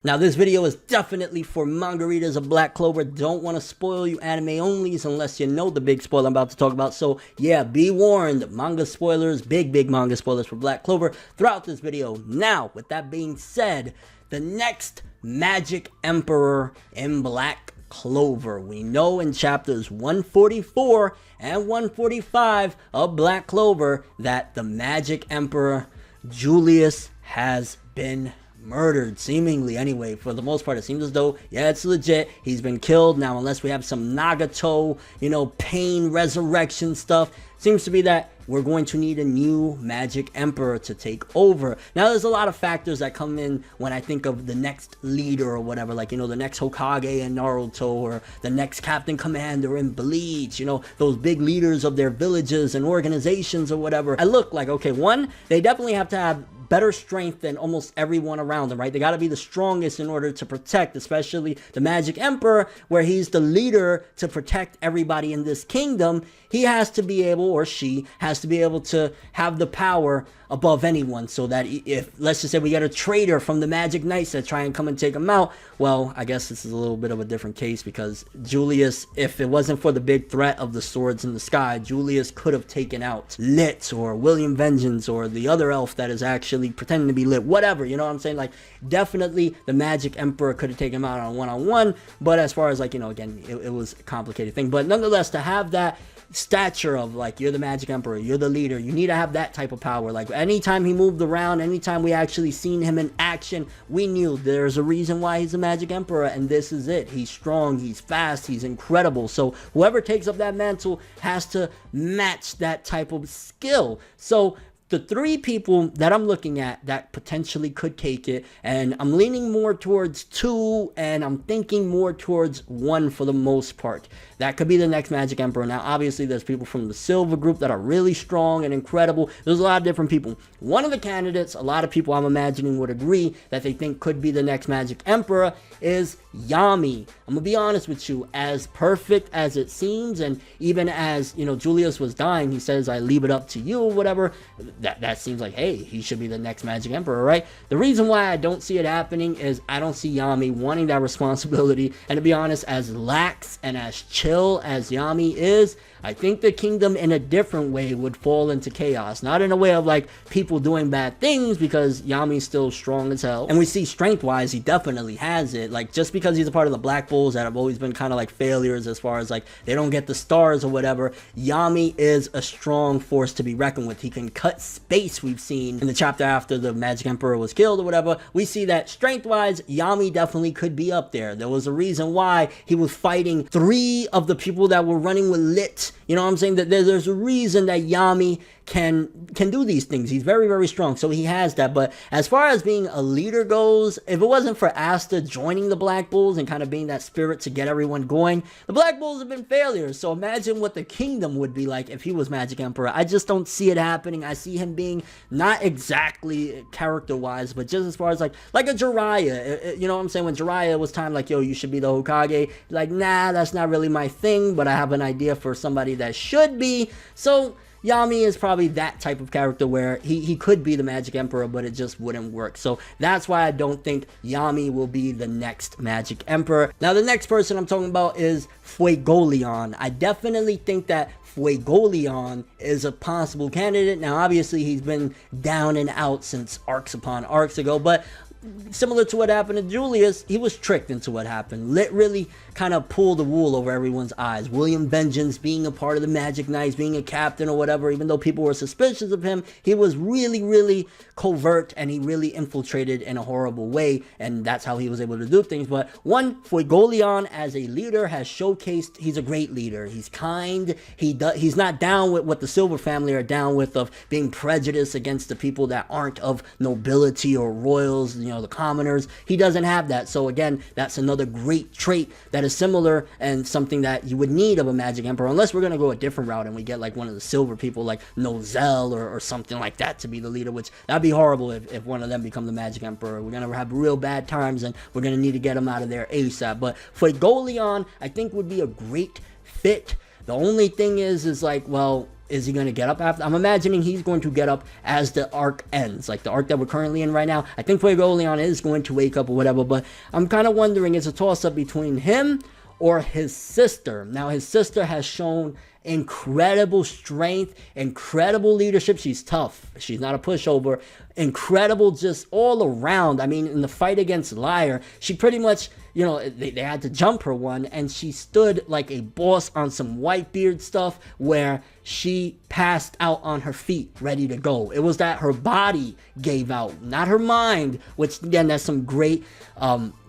Now this video is definitely for manga readers of Black Clover. Don't want to spoil you anime onlys unless you know the big spoiler I'm about to talk about. So yeah, be warned, manga spoilers, big manga spoilers for Black Clover throughout this video. Now, with that being said, the next Magic Emperor in Black Clover. We know in chapters 144 and 145 of Black Clover that the Magic Emperor Julius has been murdered, seemingly anyway. For the most part, it seems as though, yeah, it's legit, he's been killed. Now, unless we have some Nagato, pain resurrection stuff, seems to be that we're going to need a new Magic Emperor to take over. Now, there's a lot of factors that come in when I think of the next leader or whatever, like, the next Hokage in Naruto, or the next Captain Commander in Bleach, those big leaders of their villages and organizations or whatever. I look like, okay, one, they definitely have to have better strength than almost everyone around them, right? They got to be the strongest in order to protect, especially the Magic Emperor, where he's the leader to protect everybody in this kingdom. He has to be able, or she has to be able to have the power above anyone, so that if, let's just say, we get a traitor from the Magic Knights that try and come and take him out, well, I guess this is a little bit of a different case, because Julius, if it wasn't for the big threat of the swords in the sky, Julius could have taken out Lit or William Vengeance or the other elf that is actually pretending to be Lit, whatever, you know what I'm saying? Like, definitely the Magic Emperor could have taken him out on one-on-one, but as far as, like, again, it was a complicated thing. But nonetheless, to have that stature of, like, you're the Magic Emperor, you're the leader, you need to have that type of power. Like, anytime he moved around, anytime we actually seen him in action, we knew there's a reason why he's the Magic Emperor, and this is it. He's strong, he's fast, he's incredible. So whoever takes up that mantle has to match that type of skill. So the three people that I'm looking at that potentially could take it, and I'm leaning more towards two, and I'm thinking more towards one for the most part. That could be the next Magic Emperor. Now, obviously, there's people from the Silver group that are really strong and incredible. There's a lot of different people. One of the candidates, a lot of people I'm imagining would agree that they think could be the next Magic Emperor, is Yami. I'm gonna be honest with you, as perfect as it seems, and even as, Julius was dying, he says, I leave it up to you, or whatever, that seems like, hey, he should be the next Magic Emperor, right? The reason why I don't see it happening is I don't see Yami wanting that responsibility, and to be honest, as lax and as chill as Yami is, I think the kingdom in a different way would fall into chaos. Not in a way of, like, people doing bad things, because Yami's still strong as hell. And we see strength-wise, he definitely has it. Like, just because he's a part of the Black Bulls that have always been kind of like failures as far as, like, they don't get the stars or whatever, Yami is a strong force to be reckoned with. He can cut space, we've seen in the chapter after the Magic Emperor was killed or whatever. We see that strength-wise, Yami definitely could be up there. There was a reason why he was fighting 3 of the people that were running with Lit. You know what I'm saying? That there's a reason that Yami can do these things. He's very strong, so he has that. But as far as being a leader goes, if it wasn't for Asta joining the Black Bulls and kind of being that spirit to get everyone going, the Black Bulls have been failures. So imagine what the kingdom would be like if he was Magic Emperor. I just don't see it happening. I see him being not exactly character-wise, but just as far as like a Jiraiya. You know what I'm saying? When Jiraiya was time, like, yo, you should be the Hokage, like, nah, that's not really my thing, but I have an idea for somebody that should be. So Yami is probably that type of character where he could be the Magic Emperor, but it just wouldn't work. So that's why I don't think Yami will be the next Magic Emperor. Now, the next person I'm talking about is Fuegoleon. I definitely think that Fuegoleon is a possible candidate. Now, obviously, he's been down and out since arcs upon arcs ago, but similar to what happened to Julius, he was tricked into what happened. Lit really kind of pulled the wool over everyone's eyes. William Vengeance being a part of the Magic Knights, being a captain or whatever, even though people were suspicious of him, he was really covert, and he really infiltrated in a horrible way, and that's how he was able to do things. But one, Fuegoleon as a leader has showcased he's a great leader. He's kind. He's not down with what the Silver family are down with, of being prejudiced against the people that aren't of nobility or royals, the commoners. He doesn't have that. So again, that's another great trait that is similar and something that you would need of a Magic Emperor, unless we're going to go a different route and we get like one of the Silver people like Nozel or something like that to be the leader, which that'd be horrible if one of them become the Magic Emperor. We're going to have real bad times, and we're going to need to get him out of there ASAP. But Fuegoleon, I think, would be a great fit. The only thing is like, well, is he going to get up after? I'm imagining he's going to get up as the arc ends, like the arc that we're currently in right now. I think Fuego Leon is going to wake up or whatever, but I'm kind of wondering, it's a toss-up between him or his sister. Now, his sister has shown incredible strength, incredible leadership. She's tough. She's not a pushover. Incredible just all around. I mean, in the fight against Liar, she pretty much, you know, they had to jump her one, and she stood like a boss on some Whitebeard stuff where she passed out on her feet, ready to go. It was that her body gave out, not her mind, which again, that's some great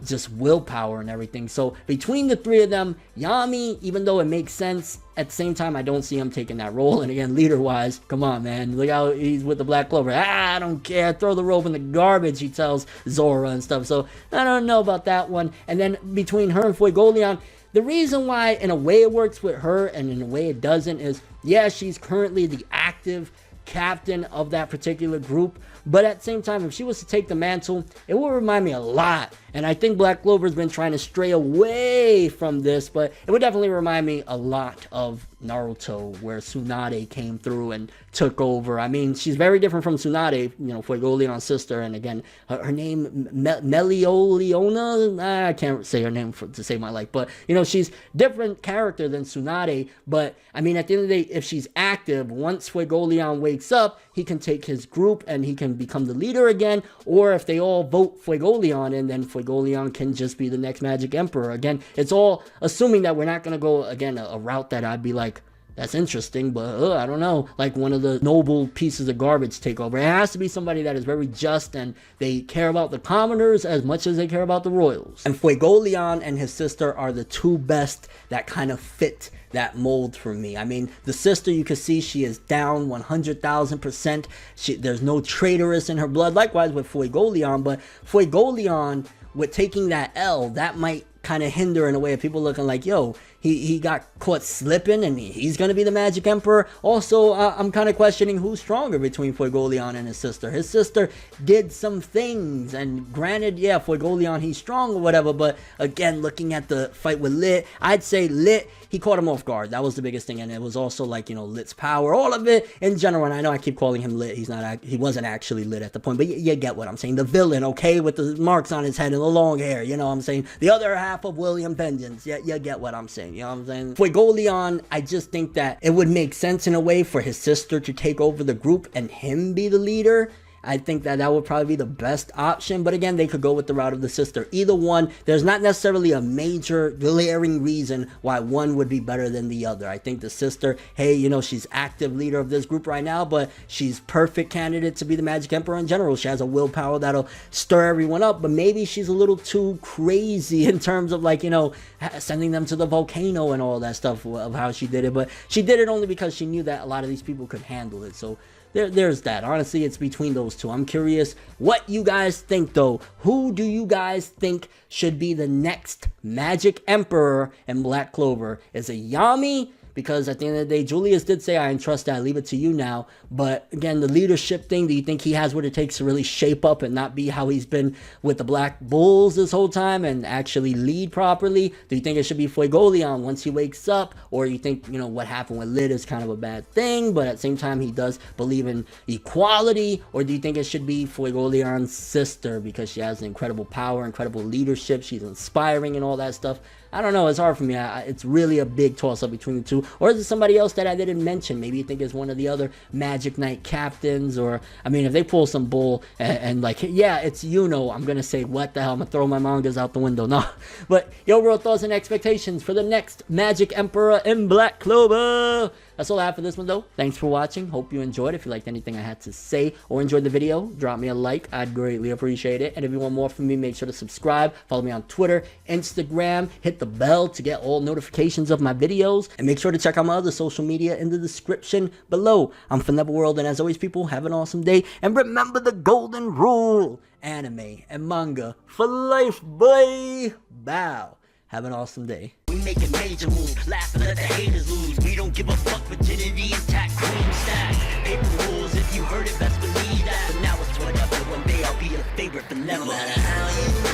just willpower and everything. So between the three of them, Yami, even though it makes sense, at the same time, I don't see him taking that role. And again, leader-wise, come on, man. Look how he's with the Black Clover. I don't care. Throw the rope in the garbage, he tells Zora and stuff. So I don't know about that one. And then between her and Fuego Leon, the reason why, in a way, it works with her and in a way it doesn't is, yeah, she's currently the active captain of that particular group, but at the same time, if she was to take the mantle, it will remind me a lot, and I think Black Clover's been trying to stray away from this, but it would definitely remind me a lot of Naruto, where Tsunade came through and took over. I mean, she's very different from Tsunade, you know, Fuego Leon's sister, and again, her name, Melioliona, I can't say her name to save my life, but, you know, she's different character than Tsunade, but, I mean, at the end of the day, if she's active, once Fuego Leon wakes up, he can take his group and he can become the leader again, or if they all vote Fuego Leon in, then Fuego Leon can just be the next Magic Emperor. Again, it's all assuming that we're not going to go, again, a route that I'd be like, that's interesting, but I don't know, like one of the noble pieces of garbage take over. It has to be somebody that is very just and they care about the commoners as much as they care about the royals. And Fuego Leon and his sister are the two best that kind of fit that mold for me. I mean, the sister, you can see she is down 100,000%. There's no traitorous in her blood. Likewise with Fuego Leon, but Fuego Leon, with taking that L, that might kind of hinder in a way of people looking like, yo, he got caught slipping and he's going to be the Magic Emperor. Also, I'm kind of questioning who's stronger between Fuego Leon and his sister. His sister did some things, and granted, yeah, Fuego Leon, he's strong or whatever, but again, looking at the fight with Lit, I'd say Lit, he caught him off guard. That was the biggest thing, and it was also like, you know, Lit's power, all of it in general, and I know I keep calling him Lit. He wasn't actually Lit at the point, but you get what I'm saying. The villain, okay, with the marks on his head and the long hair, you know what I'm saying? The other half of William Vengeance, yeah, you get what I'm saying, you know what I'm saying? Fuego Leon, I just think that it would make sense in a way for his sister to take over the group and him be the leader. I think that would probably be the best option, but again, they could go with the route of the sister. Either one, there's not necessarily a major glaring reason why one would be better than the other. I think the sister, hey, you know, she's active leader of this group right now, but she's perfect candidate to be the Magic Emperor in general. She has a willpower that'll stir everyone up, but maybe she's a little too crazy in terms of, like, you know, sending them to the volcano and all that stuff of how she did it, but she did it only because she knew that a lot of these people could handle it. So there's that. Honestly, it's between those two. I'm curious what you guys think, though. Who do you guys think should be the next Magic Emperor in Black Clover? Is it Yami? Because at the end of the day, Julius did say, I entrust that, I leave it to you now. But again, the leadership thing, do you think he has what it takes to really shape up and not be how he's been with the Black Bulls this whole time and actually lead properly? Do you think it should be Fuego Leon once he wakes up? Or you think, you know, what happened with Lid is kind of a bad thing, but at the same time, he does believe in equality? Or do you think it should be Fuego Leon's sister because she has incredible power, incredible leadership, she's inspiring and all that stuff? I don't know, it's hard for me. It's really a big toss-up between the two. Or is it somebody else that I didn't mention? Maybe you think it's one of the other Magic Knight captains, or, I mean, if they pull some bull and like, yeah, it's Yuno, I'm gonna say, what the hell, I'm gonna throw my mangas out the window. No. But, yo, world thoughts and expectations for the next Magic Emperor in Black Clover. That's all I have for this one, though. Thanks for watching. Hope you enjoyed. If you liked anything I had to say or enjoyed the video, drop me a like. I'd greatly appreciate it. And if you want more from me, make sure to subscribe. Follow me on Twitter, Instagram. Hit the bell to get all notifications of my videos. And make sure to check out my other social media in the description below. I'm ForneverWorld, and as always, people, have an awesome day. And remember the golden rule. Anime and manga for life, boy. Bow. Have an awesome day. We make a major move, laugh and let the haters lose. We don't give a fuck, virginity intact, cream stack. Paper rules, if you heard it, best believe that. But now it's whatever, one day I'll be your favorite, but never. No matter how you